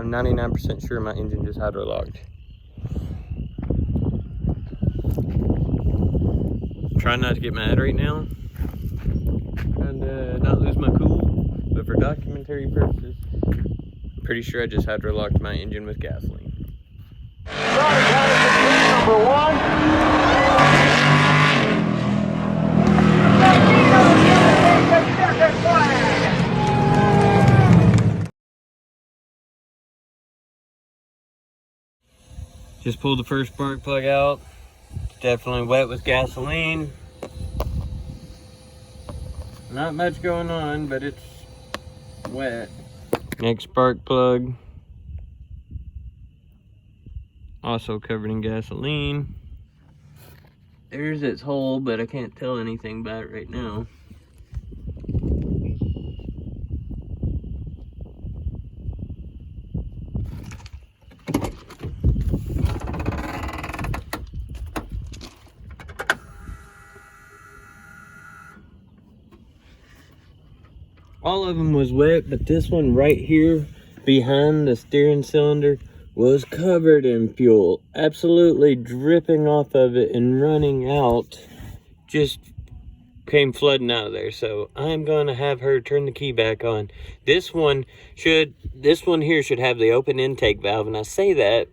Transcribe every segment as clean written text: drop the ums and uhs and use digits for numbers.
I'm 99% sure my engine just hydro-locked. Trying not to get mad right now. Trying to not lose my cool. But for documentary purposes, I'm pretty sure I just hydro-locked my engine with gasoline. Sorry guys, number one. Just pulled the first spark plug out. It's definitely wet with gasoline. Not much going on, but it's wet. Next spark plug. Also covered in gasoline. There's its hole, but I can't tell anything about it right now. All of them was wet, but this one right here behind the steering cylinder was covered in fuel, absolutely dripping off of it and running out. Just came flooding out of there. So I'm gonna have her turn the key back on. This one here should have the open intake valve, and I say that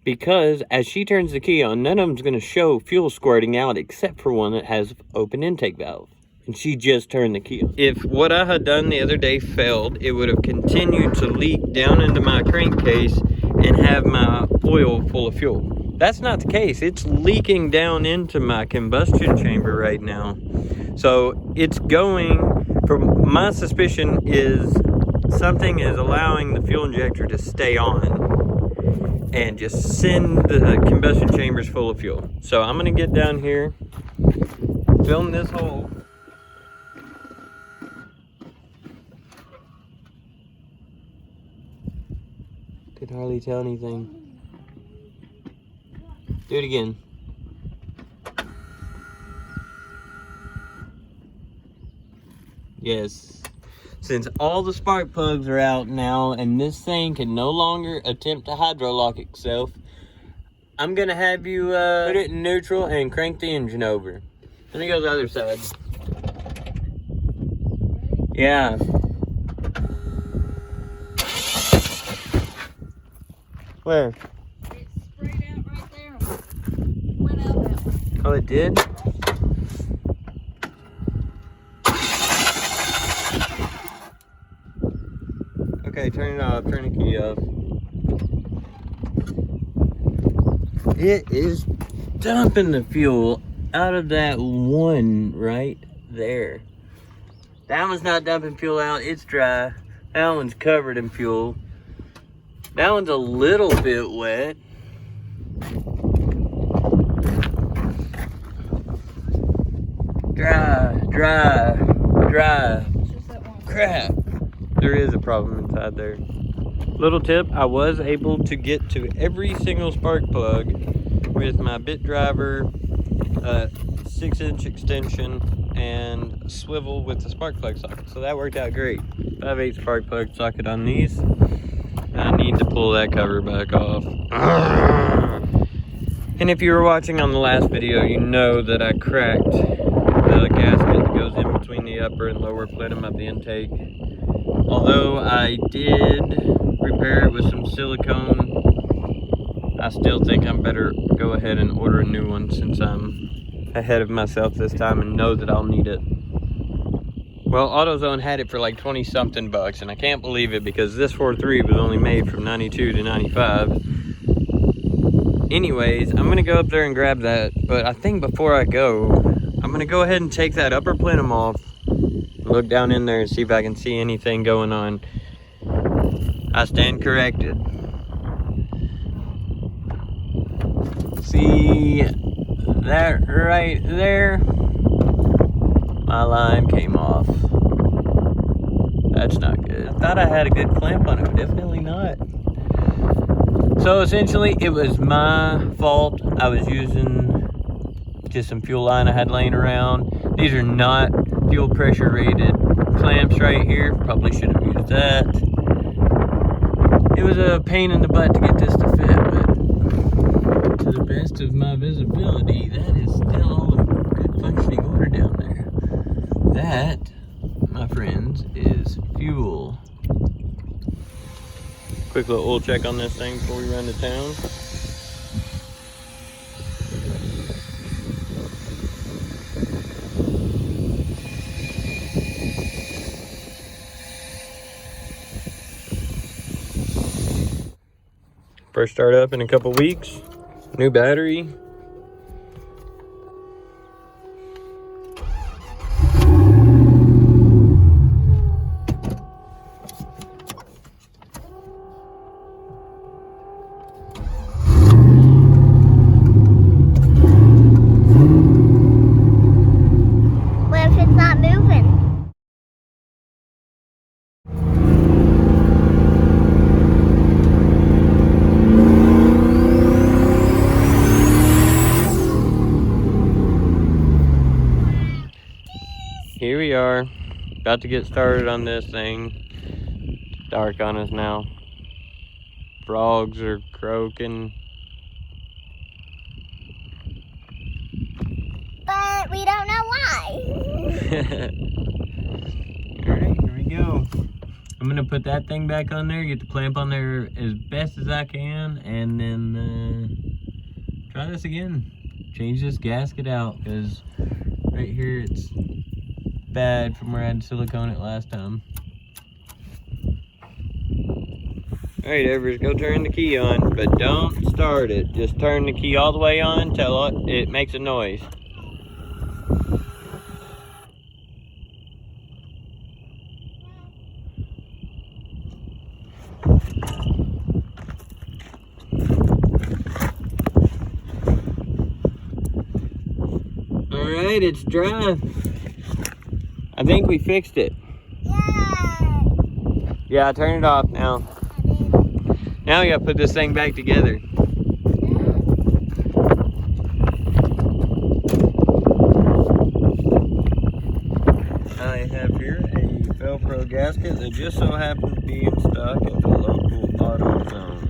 because as she turns the key on, none of them's gonna show fuel squirting out except for one that has open intake valve. And she just turned the key on. If what I had done the other day failed, it would have continued to leak down into my crankcase and have my oil full of fuel. That's not the case. It's leaking down into my combustion chamber right now. So it's going, from my suspicion is something is allowing the fuel injector to stay on and just send the combustion chambers full of fuel. So I'm gonna get down here, film this hole. Could hardly tell anything. Do it again. Yes. Since all the spark plugs are out now and this thing can no longer attempt to hydro-lock itself, I'm gonna have you put it in neutral and crank the engine over. Let me go to the other side. Yeah. Where? It sprayed out right there. Went out that way. Oh, it did? Okay, turn it off. Turn the key off. It is dumping the fuel out of that one right there. That one's not dumping fuel out. It's dry. That one's covered in fuel. That one's a little bit wet. Dry, dry, dry. Crap. There is a problem inside there. Little tip, I was able to get to every single spark plug with my bit driver, 6-inch extension, and swivel with the spark plug socket. So that worked out great. 5/8 spark plug socket on these. I need to pull that cover back off. And if you were watching on the last video, you know that I cracked the gasket that goes in between the upper and lower plenum of the intake. Although I did repair it with some silicone, I still think I'm better go ahead and order a new one since I'm ahead of myself this time and know that I'll need it. Well, AutoZone had it for like 20 something bucks, and I can't believe it because this 4.3 was only made from 92 to 95. Anyways, I'm gonna go up there and grab that, but I think before I go, I'm gonna go ahead and take that upper plenum off, look down in there and see if I can see anything going on. I stand corrected. See that right there? My line came off. That's not good. I thought I had a good clamp on it, but definitely not. So essentially, it was my fault. I was using just some fuel line I had laying around. These are not fuel pressure rated clamps right here. Probably should have used that. It was a pain in the butt to get this to fit, but to the best of my visibility, that is still all in good functioning order down there. That, my friends, is fuel. Quick little oil check on this thing before we run to town. First start up in a couple weeks. New battery. What if it's not moving? Here we are, about to get started on this thing. It's dark on us now. Frogs are croaking. But we don't know why. Alright, here we go. I'm gonna put that thing back on there, get the clamp on there as best as I can, and then try this again. Change this gasket out, because right here it's bad from where I had silicone it last time. Alright, Evers, go turn the key on, but don't start it. Just turn the key all the way on till it makes a noise. Alright, it's dry. I think we fixed it. Yay! Yeah, turn it off now. Now we gotta put this thing back together. I have here a Velcro gasket that just so happens to be in stock at the local AutoZone.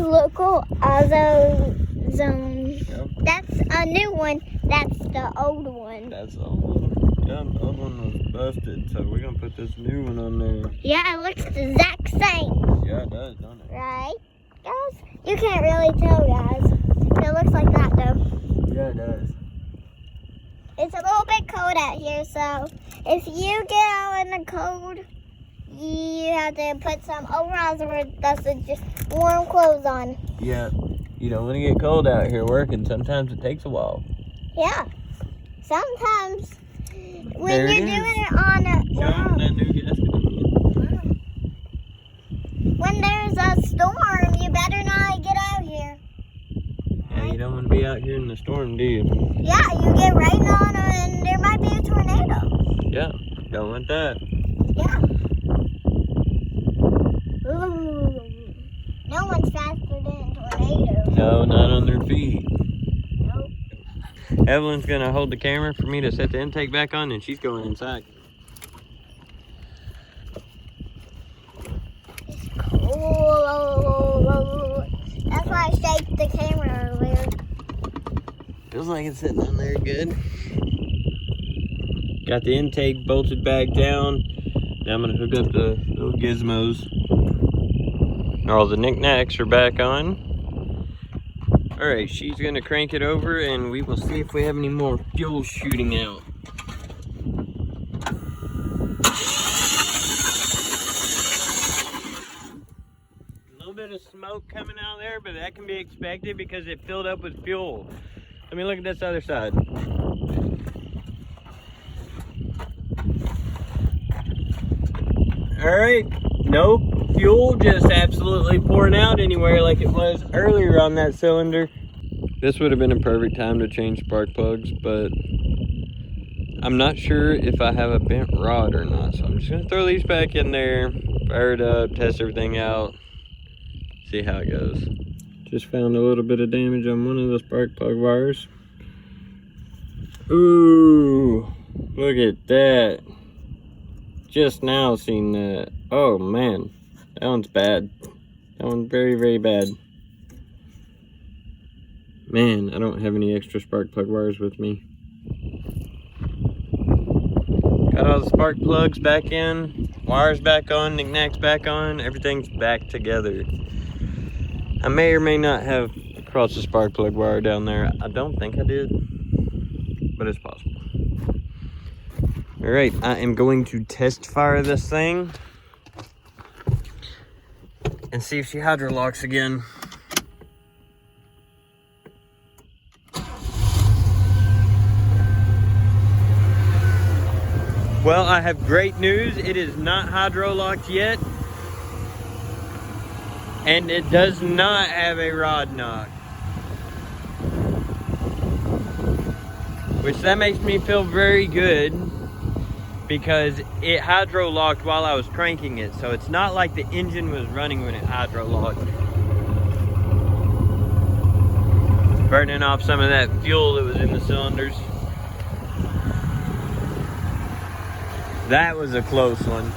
Local AutoZone. Yep. That's a new one. That's the old one. That's the old one. Yeah, the old one was busted, so we're gonna put this new one on there. Yeah, it looks the exact same. Yeah, it does, don't it? Right? Guys? You can't really tell, guys. It looks like that, though. Yeah, it does. It's a little bit cold out here, so if you get out in the cold, you have to put some overalls or that's just warm clothes on. Yeah, you don't want to get cold out here working. Sometimes it takes a while. Yeah. Sometimes when There you're it is. doing it on a That new gasket on when there's a storm, you better not get out here. Yeah, you don't want to be out here in the storm, do you? Yeah, you get rain on and there might be a tornado. Yeah, don't want that. Yeah. Ooh. No one's faster than a tornado. No, not on their feet. Nope. Evelyn's gonna hold the camera for me to set the intake back on, and she's going inside. It's cold. That's why I shaked the camera earlier. Feels like it's sitting on there good. Got the intake bolted back down. Now I'm gonna hook up the little gizmos. All the knickknacks are back on. All right, she's gonna crank it over and we will see if we have any more fuel shooting out. A little bit of smoke coming out there, but that can be expected because it filled up with fuel. Let me look at this other side. All right, nope, fuel just absolutely pouring out anywhere like it was earlier on that cylinder. This would have been a perfect time to change spark plugs, but I'm not sure if I have a bent rod or not. So I'm just gonna throw these back in there, fire it up, test everything out, see how it goes. Just found a little bit of damage on one of the spark plug wires. Ooh, look at that. Just now seen that. Oh man, That one's bad. That one's very, very bad. Man, I don't have any extra spark plug wires with me. Got all the spark plugs back in, wires back on, knickknacks back on, everything's back together. I may or may not have crossed the spark plug wire down there. I don't think I did, but it's possible. All right, I am going to test fire this thing and see if she hydro locks again. Well, I have great news. It is not hydro locked yet, and it does not have a rod knock, which that makes me feel very good, because it hydro locked while I was cranking it, so it's not like the engine was running when it hydro locked. Burning off some of that fuel that was in the cylinders. That was a close one.